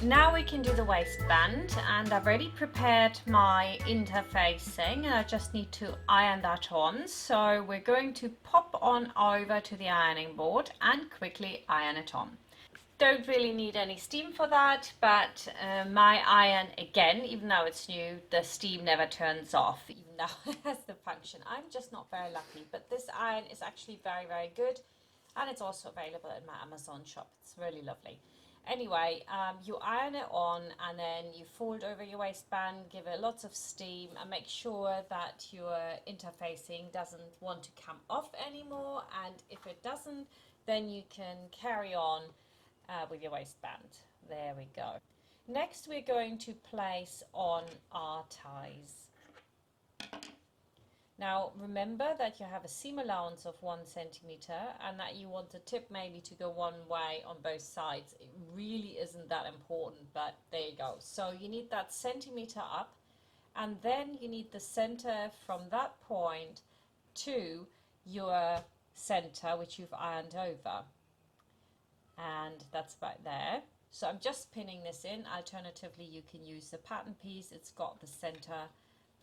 Now we can do the waistband, and I've already prepared my interfacing and I just need to iron that on. So we're going to pop on over to the ironing board and quickly iron it on. Don't really need any steam for that, but my iron, again, even though it's new, the steam never turns off, even though it has the function. I'm just not very lucky, but this iron is actually very, very good, and it's also available in my Amazon shop. It's really lovely. Anyway, you iron it on and then you fold over your waistband, give it lots of steam, and make sure that your interfacing doesn't want to come off anymore, and if it doesn't, then you can carry on with your waistband. There we go. Next we're going to place on our ties. Now remember that you have a seam allowance of 1 centimeter and that you want the tip maybe to go one way on both sides. It really isn't that important, but there you go. So you need that centimeter up, and then you need the center from that point to your center which you've ironed over, and that's about there. So I'm just pinning this in. Alternatively, you can use the pattern piece. It's got the center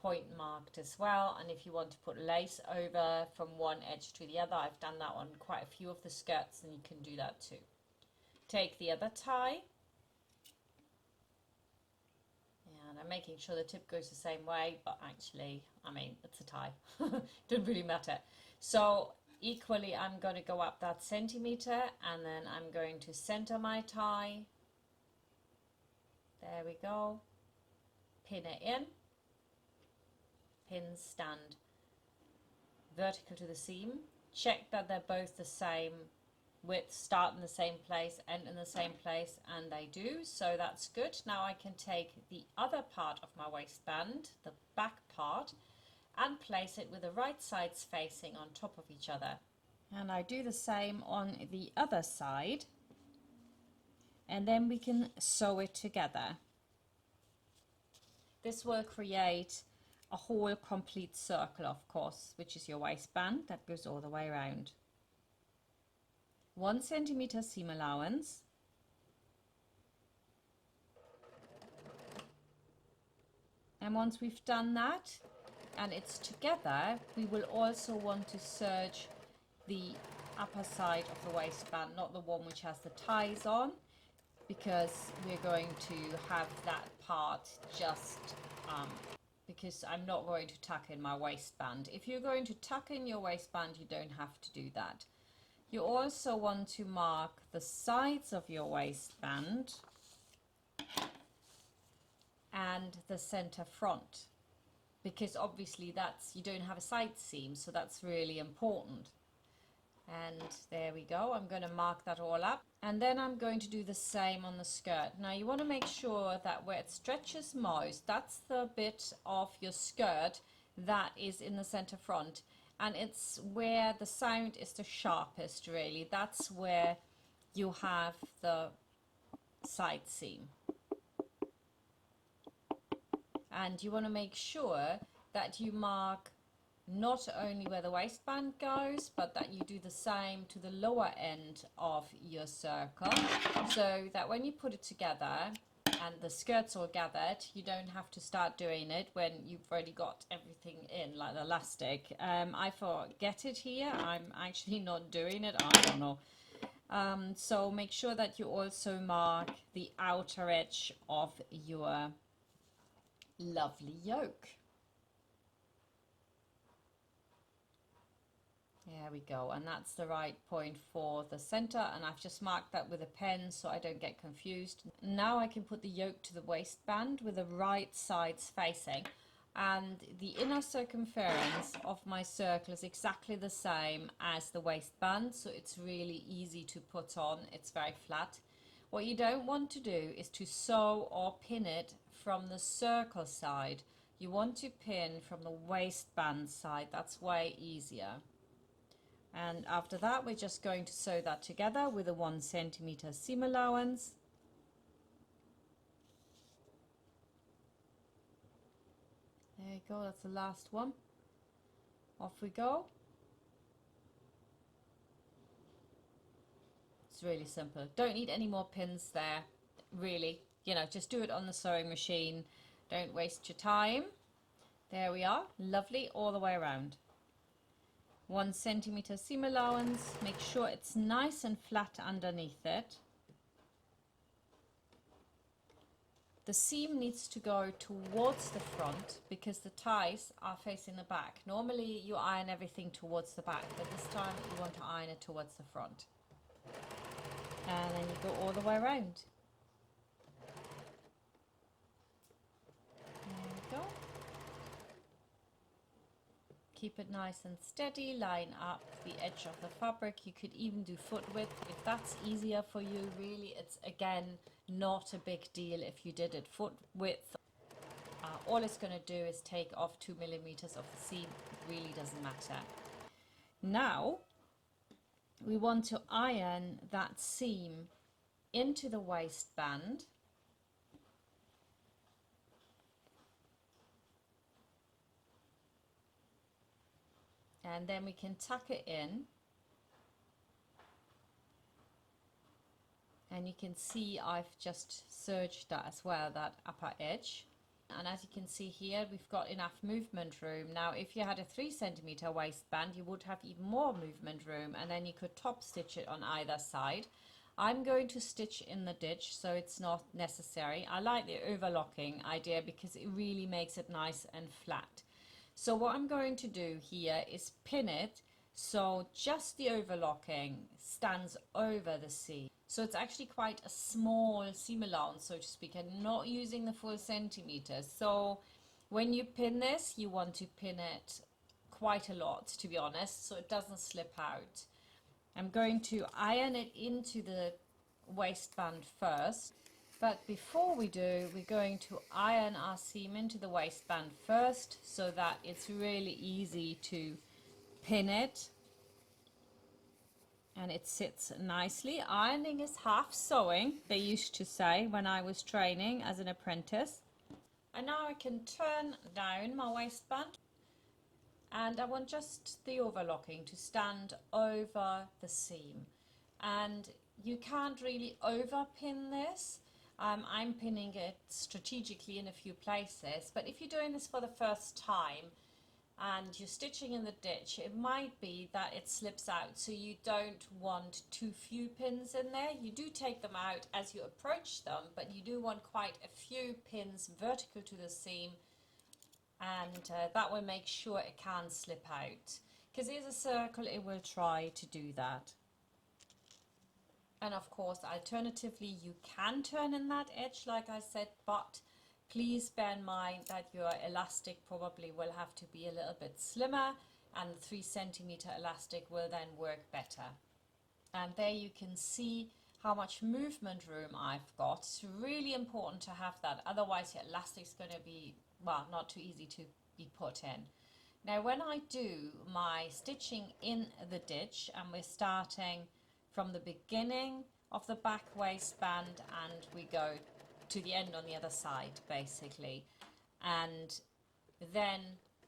point marked as well, and if you want to put lace over from one edge to the other, I've done that on quite a few of the skirts, and you can do that too. Take the other tie, and I'm making sure the tip goes the same way, but actually, I mean, it's a tie. Doesn't really matter. So equally, I'm going to go up that centimeter, and then I'm going to center my tie. There we go. Pin it in. Pins stand vertical to the seam. Check that they're both the same width, start in the same place, end in the same place, and they do, so that's good. Now I can take the other part of my waistband, the back part, and place it with the right sides facing on top of each other. And I do the same on the other side, and then we can sew it together. This will create a whole complete circle, of course, which is your waistband that goes all the way around. 1 centimeter seam allowance, and once we've done that and it's together, we will also want to serge the upper side of the waistband, not the one which has the ties on, because we're going to have that part just because I'm not going to tuck in my waistband. If you're going to tuck in your waistband, you don't have to do that. You also want to mark the sides of your waistband and the center front, because obviously you don't have a side seam, so that's really important. And there we go. I'm going to mark that all up, and then I'm going to do the same on the skirt. Now you want to make sure that where it stretches most, that's the bit of your skirt that is in the center front, and it's where the sound is the sharpest, really. That's where you have the side seam, and you want to make sure that you mark not only where the waistband goes, but that you do the same to the lower end of your circle, so that when you put it together and the skirt's all gathered, you don't have to start doing it when you've already got everything in, like the elastic. I forget it here. I'm actually not doing it. I don't know. So make sure that you also mark the outer edge of your lovely yoke. There we go, and that's the right point for the center, and I've just marked that with a pen so I don't get confused. Now I can put the yoke to the waistband with the right sides facing, and the inner circumference of my circle is exactly the same as the waistband, so it's really easy to put on. It's very flat. What you don't want to do is to sew or pin it from the circle side. You want to pin from the waistband side. That's way easier. And after that, we're just going to sew that together with a 1 centimeter seam allowance. There you go, that's the last one. Off we go. It's really simple. Don't need any more pins there, really. you know, just do it on the sewing machine. Don't waste your time. There we are, lovely all the way around. 1 centimeter seam allowance, make sure it's nice and flat underneath it. The seam needs to go towards the front because the ties are facing the back. Normally you iron everything towards the back, but this time you want to iron it towards the front. And then you go all the way around. There we go. Keep it nice and steady, line up the edge of the fabric. You could even do foot width if that's easier for you. Really, it's again not a big deal if you did it foot width. All it's going to do is take off 2 millimeters of the seam. It really doesn't matter. Now we want to iron that seam into the waistband. And then we can tuck it in, and you can see I've just serged that as well, that upper edge. And as you can see here, we've got enough movement room. Now if you had a 3 centimeter waistband, you would have even more movement room, and then you could top stitch it on either side. I'm going to stitch in the ditch, so it's not necessary. I like the overlocking idea because it really makes it nice and flat. So what I'm going to do here is pin it so just the overlocking stands over the seam. So it's actually quite a small seam allowance, so to speak, and not using the full centimeters. So when you pin this, you want to pin it quite a lot, to be honest, so it doesn't slip out. I'm going to iron it into the waistband first. But before we do, we're going to iron our seam into the waistband first so that it's really easy to pin it and it sits nicely. Ironing is half sewing, they used to say when I was training as an apprentice. And now I can turn down my waistband, and I want just the overlocking to stand over the seam. And you can't really overpin this. I'm pinning it strategically in a few places, but if you're doing this for the first time and you're stitching in the ditch, it might be that it slips out, so you don't want too few pins in there. You do take them out as you approach them, but you do want quite a few pins vertical to the seam, and that will make sure it can't slip out. Because there's a circle, it will try to do that. And of course, alternatively, you can turn in that edge, like I said, but please bear in mind that your elastic probably will have to be a little bit slimmer, and the 3 centimeter elastic will then work better. And there you can see how much movement room I've got. It's really important to have that, otherwise your elastic's going to be, well, not too easy to be put in. Now when I do my stitching in the ditch, and we're starting from the beginning of the back waistband and we go to the end on the other side basically, and then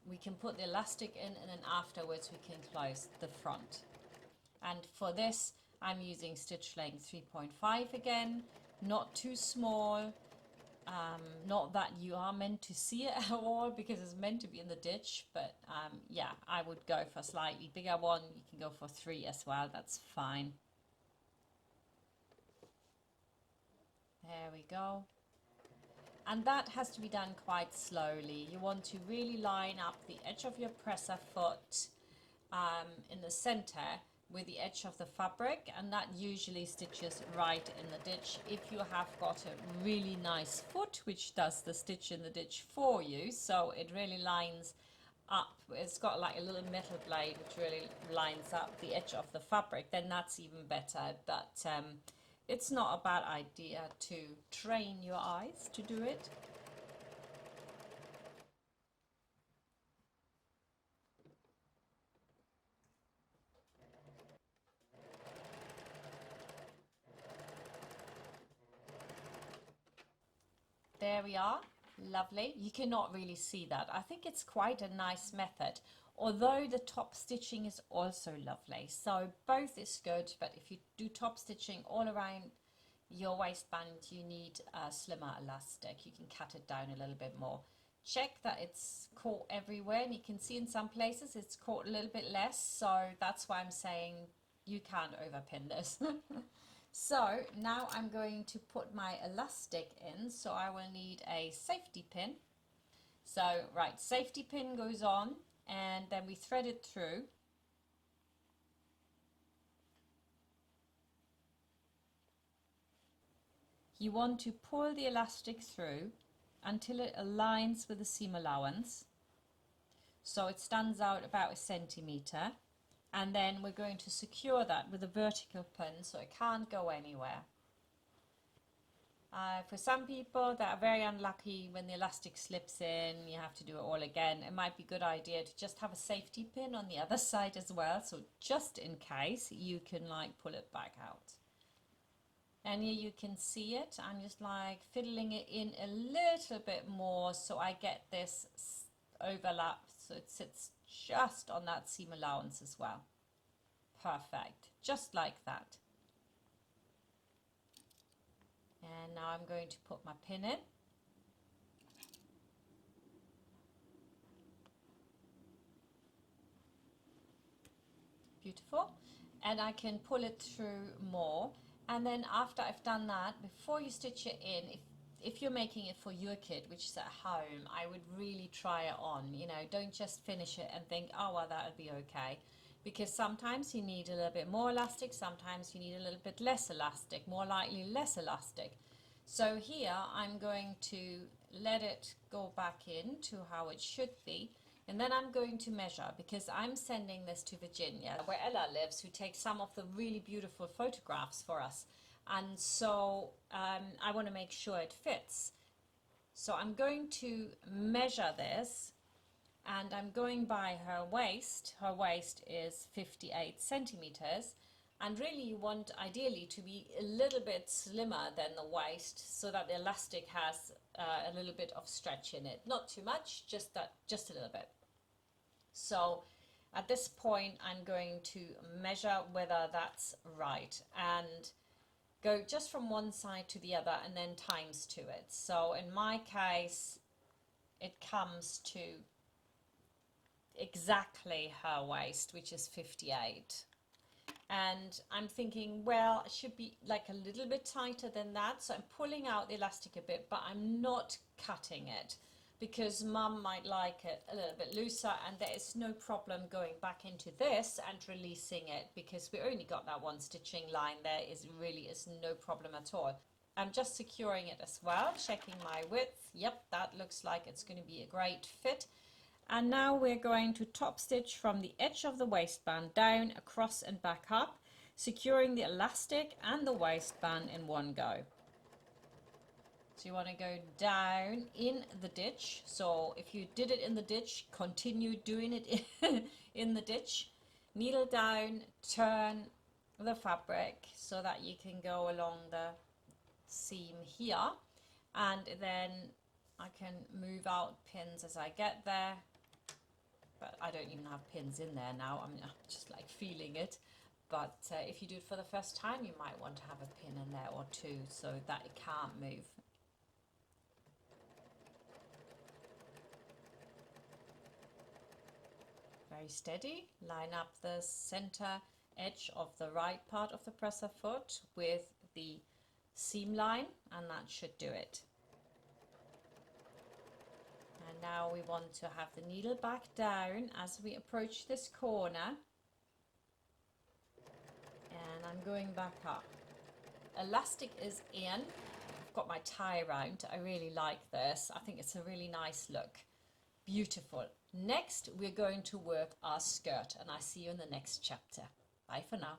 we can put the elastic in, and then afterwards we can close the front. And for this I'm using stitch length 3.5 again, not too small, not that you are meant to see it at all because it's meant to be in the ditch, but yeah, I would go for a slightly bigger one. You can go for 3 as well, that's fine. There we go. And that has to be done quite slowly. You want to really line up the edge of your presser foot in the center with the edge of the fabric, and that usually stitches right in the ditch. If you have got a really nice foot which does the stitch in the ditch for you, so it really lines up, it's got like a little metal blade which really lines up the edge of the fabric, then that's even better. But it's not a bad idea to train your eyes to do it. There we are, lovely. You cannot really see that. I think it's quite a nice method, although the top stitching is also lovely. So both is good, but if you do top stitching all around your waistband, you need a slimmer elastic. You can cut it down a little bit more. Check that it's caught everywhere, and you can see in some places it's caught a little bit less, so that's why I'm saying you can't overpin this. So now I'm going to put my elastic in, so I will need a safety pin. So right, safety pin goes on, and then we thread it through. You want to pull the elastic through until it aligns with the seam allowance, so it stands out about 1 centimetre, and then we're going to secure that with a vertical pin so it can't go anywhere. For some people that are very unlucky, when the elastic slips in, you have to do it all again. It might be a good idea to just have a safety pin on the other side as well, so just in case you can like pull it back out. And here you can see it. I'm just like fiddling it in a little bit more so I get this overlap so it sits just on that seam allowance as well. Perfect, just like that. And now I'm going to put my pin in. Beautiful. And I can pull it through more. And then after I've done that, before you stitch it in, if you're making it for your kid, which is at home, I would really try it on. You know, don't just finish it and think, oh, well, that'll be okay. Because sometimes you need a little bit more elastic, sometimes you need a little bit less elastic, more likely less elastic. So here I'm going to let it go back in to how it should be. And then I'm going to measure, because I'm sending this to Virginia, where Ella lives, who takes some of the really beautiful photographs for us. And so I want to make sure it fits. So I'm going to measure this, and I'm going by her waist. Her waist is 58 centimeters. And really you want ideally to be a little bit slimmer than the waist, so that the elastic has a little bit of stretch in it. Not too much, just a little bit. So at this point I'm going to measure whether that's right and go just from one side to the other and then times to it. So in my case it comes to exactly her waist, which is 58. And I'm thinking, well, it should be like a little bit tighter than that. So I'm pulling out the elastic a bit, but I'm not cutting it, because Mum might like it a little bit looser, and there is no problem going back into this and releasing it, because we only got that one stitching line. There really is no problem at all. I'm just securing it as well, checking my width. Yep, that looks like it's going to be a great fit. And now we're going to top stitch from the edge of the waistband down, across and back up, securing the elastic and the waistband in one go. So you want to go down in the ditch. So if you did it in the ditch, continue doing it in the ditch. Needle down, turn the fabric so that you can go along the seam here, and then I can move out pins as I get there. But I don't even have pins in there now. I mean, I'm just like feeling it. But if you do it for the first time, you might want to have a pin in there or two so that it can't move. Very steady. Line up the center edge of the right part of the presser foot with the seam line, and that should do it. And now we want to have the needle back down as we approach this corner, and I'm going back up. Elastic is in. I've got my tie around. I really like this. I think it's a really nice look. Beautiful. Next we're going to work our skirt, and I see you in the next chapter. Bye for now.